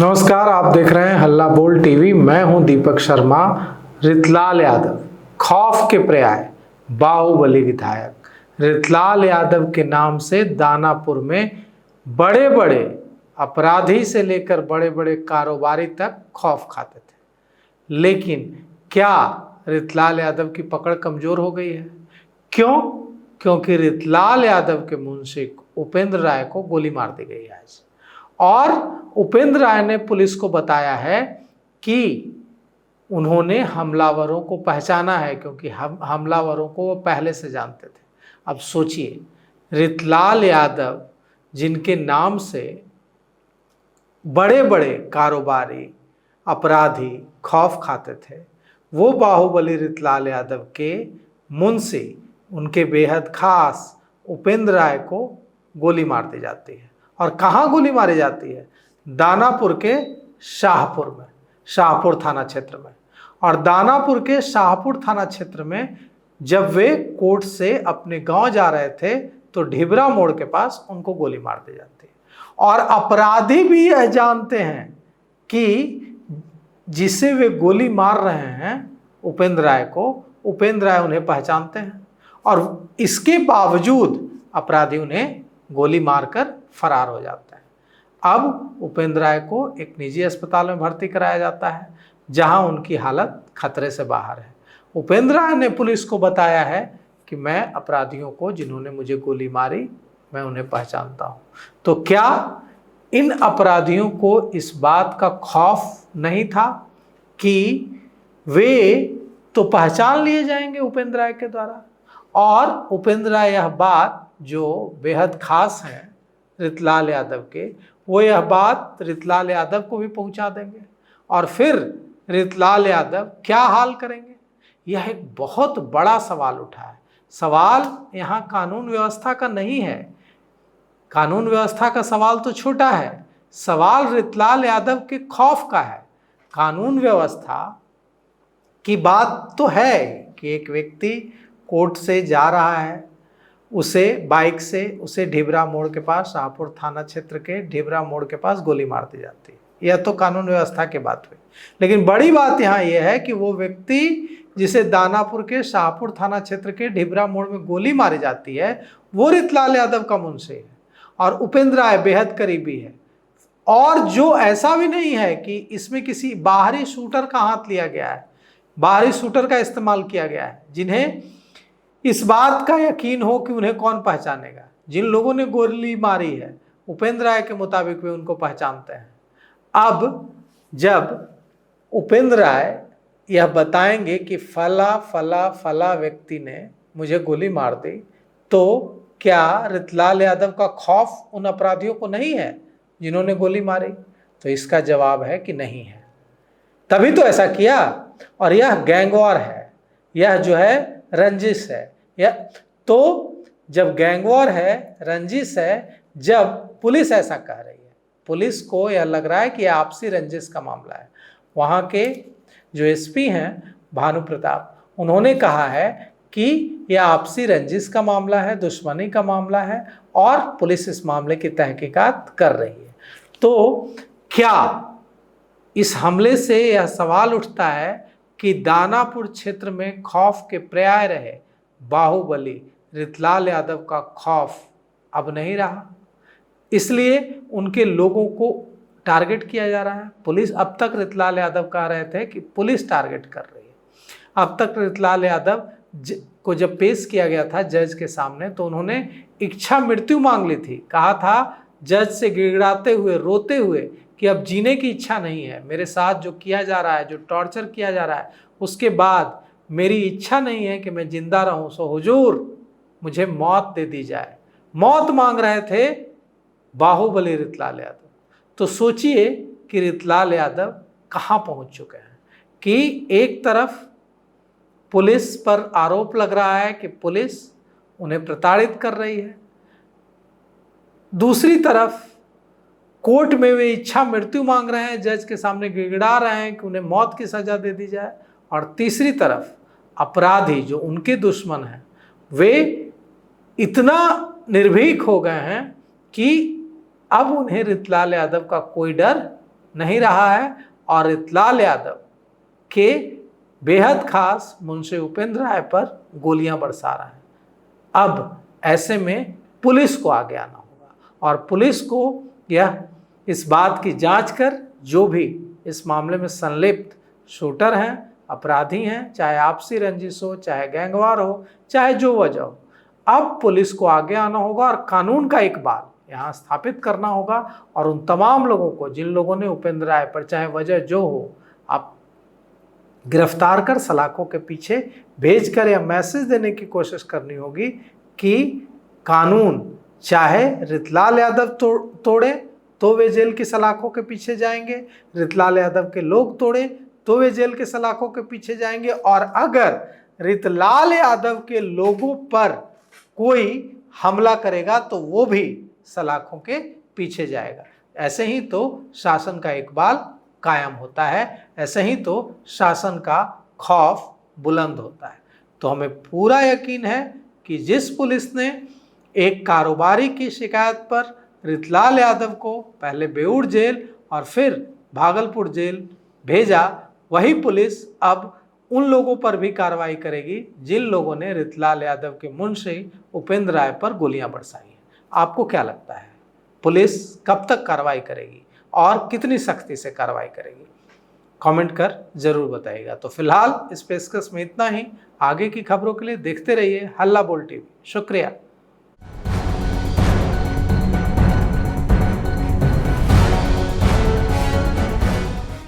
नमस्कार, आप देख रहे हैं हल्ला बोल टीवी। मैं हूं दीपक शर्मा। रितलाल यादव खौफ के पर्याय बाहुबली विधायक रितलाल यादव के नाम से दानापुर में बड़े बड़े अपराधी से लेकर बड़े बड़े कारोबारी तक खौफ खाते थे। लेकिन क्या रितलाल यादव की पकड़ कमजोर हो गई है? क्यों? क्योंकि रितलाल यादव के मुंशी उपेंद्र राय को गोली मार दी गई है आज। और उपेंद्र राय ने पुलिस को बताया है कि उन्होंने हमलावरों को पहचाना है, क्योंकि हमलावरों को वो पहले से जानते थे। अब सोचिए, रितलाल यादव जिनके नाम से बड़े बड़े कारोबारी अपराधी खौफ खाते थे, वो बाहुबली रितलाल यादव के मुंशी, उनके बेहद खास उपेंद्र राय को गोली मार दी जाती है। और कहाँ गोली मारी जाती है? दानापुर के शाहपुर में, शाहपुर थाना क्षेत्र में। और दानापुर के शाहपुर थाना क्षेत्र में जब वे कोर्ट से अपने गांव जा रहे थे तो ढिबरा मोड़ के पास उनको गोली मार दी जाती है। और अपराधी भी यह जानते हैं कि जिसे वे गोली मार रहे हैं उपेंद्र राय को, उपेंद्र राय उन्हें पहचानते हैं। और इसके बावजूद अपराधी उन्हें गोली मारकर फरार हो जाता है। अब उपेंद्र राय को एक निजी अस्पताल में भर्ती कराया जाता है, जहां उनकी हालत खतरे से बाहर है। उपेंद्र राय ने पुलिस को बताया है कि मैं अपराधियों को, जिन्होंने मुझे गोली मारी, मैं उन्हें पहचानता हूं। तो क्या इन अपराधियों को इस बात का खौफ नहीं था कि वे तो पहचान लिए जाएंगे उपेंद्र राय के द्वारा? और उपेंद्र राय यह बात, जो बेहद खास हैं रितलाल यादव के, वो यह बात रितलाल यादव को भी पहुंचा देंगे। और फिर रितलाल यादव क्या हाल करेंगे? यह एक बहुत बड़ा सवाल उठा है। सवाल यहाँ कानून व्यवस्था का नहीं है। कानून व्यवस्था का सवाल तो छोटा है, सवाल रितलाल यादव के खौफ का है। कानून व्यवस्था की बात तो है कि एक व्यक्ति कोर्ट से जा रहा है, उसे बाइक से उसे ढिबरा मोड़ के पास, शाहपुर थाना क्षेत्र के ढिबरा मोड़ के पास गोली मार दी जाती है। यह तो कानून व्यवस्था की बात हुई। लेकिन बड़ी बात यहाँ यह है कि वो व्यक्ति जिसे दानापुर के शाहपुर थाना क्षेत्र के ढिबरा मोड़ में गोली मारी जाती है, वो रितलाल यादव का मुंशी है और उपेंद्र राय बेहद करीबी है। और जो ऐसा भी नहीं है कि इसमें किसी बाहरी शूटर का हाथ लिया गया है, बाहरी शूटर का इस्तेमाल किया गया है, जिन्हें इस बात का यकीन हो कि उन्हें कौन पहचानेगा। जिन लोगों ने गोली मारी है, उपेंद्र राय के मुताबिक वे उनको पहचानते हैं। अब जब उपेंद्र राय यह बताएंगे कि फला फला फला व्यक्ति ने मुझे गोली मार दी, तो क्या रितलाल यादव का खौफ उन अपराधियों को नहीं है जिन्होंने गोली मारी? तो इसका जवाब है कि नहीं है। तभी तो ऐसा किया। और यह गैंगवॉर है, यह जो है रंजिश है। या तो जब गैंगवॉर है, रंजिश है, जब पुलिस ऐसा कह रही है, पुलिस को यह लग रहा है कि आपसी रंजिश का मामला है। वहाँ के जो एसपी हैं भानु प्रताप, उन्होंने कहा है कि यह आपसी रंजिश का मामला है, दुश्मनी का मामला है, और पुलिस इस मामले की तहकीकात कर रही है। तो क्या इस हमले से यह सवाल उठता है कि दानापुर क्षेत्र में खौफ के पर्याय रहे बाहुबली रितलाल यादव का खौफ अब नहीं रहा, इसलिए उनके लोगों को टारगेट किया जा रहा है। पुलिस, अब तक रितलाल यादव कह रहे थे कि पुलिस टारगेट कर रही है। अब तक रितलाल यादव को जब पेश किया गया था जज के सामने, तो उन्होंने इच्छा मृत्यु मांग ली थी। कहा था जज से गिड़गिड़ाते हुए, रोते हुए, कि अब जीने की इच्छा नहीं है, मेरे साथ जो किया जा रहा है, जो टॉर्चर किया जा रहा है, उसके बाद मेरी इच्छा नहीं है कि मैं जिंदा रहूं, सो हुजूर मुझे मौत दे दी जाए। मौत मांग रहे थे बाहुबली रितलाल यादव। तो सोचिए कि रितलाल यादव कहाँ पहुंच चुके हैं कि एक तरफ पुलिस पर आरोप लग रहा है कि पुलिस उन्हें प्रताड़ित कर रही है, दूसरी तरफ कोर्ट में वे इच्छा मृत्यु मांग रहे हैं, जज के सामने गिड़गिड़ा रहे हैं कि उन्हें मौत की सजा दे दी जाए, और तीसरी तरफ अपराधी जो उनके दुश्मन हैं, वे इतना निर्भीक हो गए हैं कि अब उन्हें रितलाल यादव का कोई डर नहीं रहा है और रितलाल यादव के बेहद खास मुंशी उपेंद्र राय पर गोलियां बरसा रहा है। अब ऐसे में पुलिस को आगे आना होगा और पुलिस को यह इस बात की जांच कर जो भी इस मामले में संलिप्त शूटर हैं, अपराधी हैं, चाहे आपसी रंजिश हो, चाहे गैंगवार हो, चाहे जो वजह हो, अब पुलिस को आगे आना होगा और कानून का इकबाल यहाँ स्थापित करना होगा और उन तमाम लोगों को जिन लोगों ने उपेंद्र राय पर चाहे वजह जो हो आप गिरफ्तार कर सलाखों के पीछे भेज कर यह मैसेज देने की कोशिश करनी होगी कि कानून चाहे रितलाल यादव तोड़े तो वे जेल की सलाखों के पीछे जाएंगे, रितलाल यादव के लोग तोड़े तो वे जेल के सलाखों के पीछे जाएंगे, और अगर रितलाल यादव के लोगों पर कोई हमला करेगा तो वो भी सलाखों के पीछे जाएगा। ऐसे ही तो शासन का इकबाल कायम होता है, ऐसे ही तो शासन का खौफ बुलंद होता है। तो हमें पूरा यकीन है कि जिस पुलिस ने एक कारोबारी की शिकायत पर रितलाल यादव को पहले बेऊर जेल और फिर भागलपुर जेल भेजा, वही पुलिस अब उन लोगों पर भी कार्रवाई करेगी जिन लोगों ने रितलाल यादव के मुंशी उपेंद्र राय पर गोलियां बरसाई हैं। आपको क्या लगता है पुलिस कब तक कार्रवाई करेगी और कितनी सख्ती से कार्रवाई करेगी? कमेंट कर जरूर बताइएगा। तो फिलहाल इस पेशकश में इतना ही। आगे की खबरों के लिए देखते रहिए हल्ला बोल टीवी। शुक्रिया।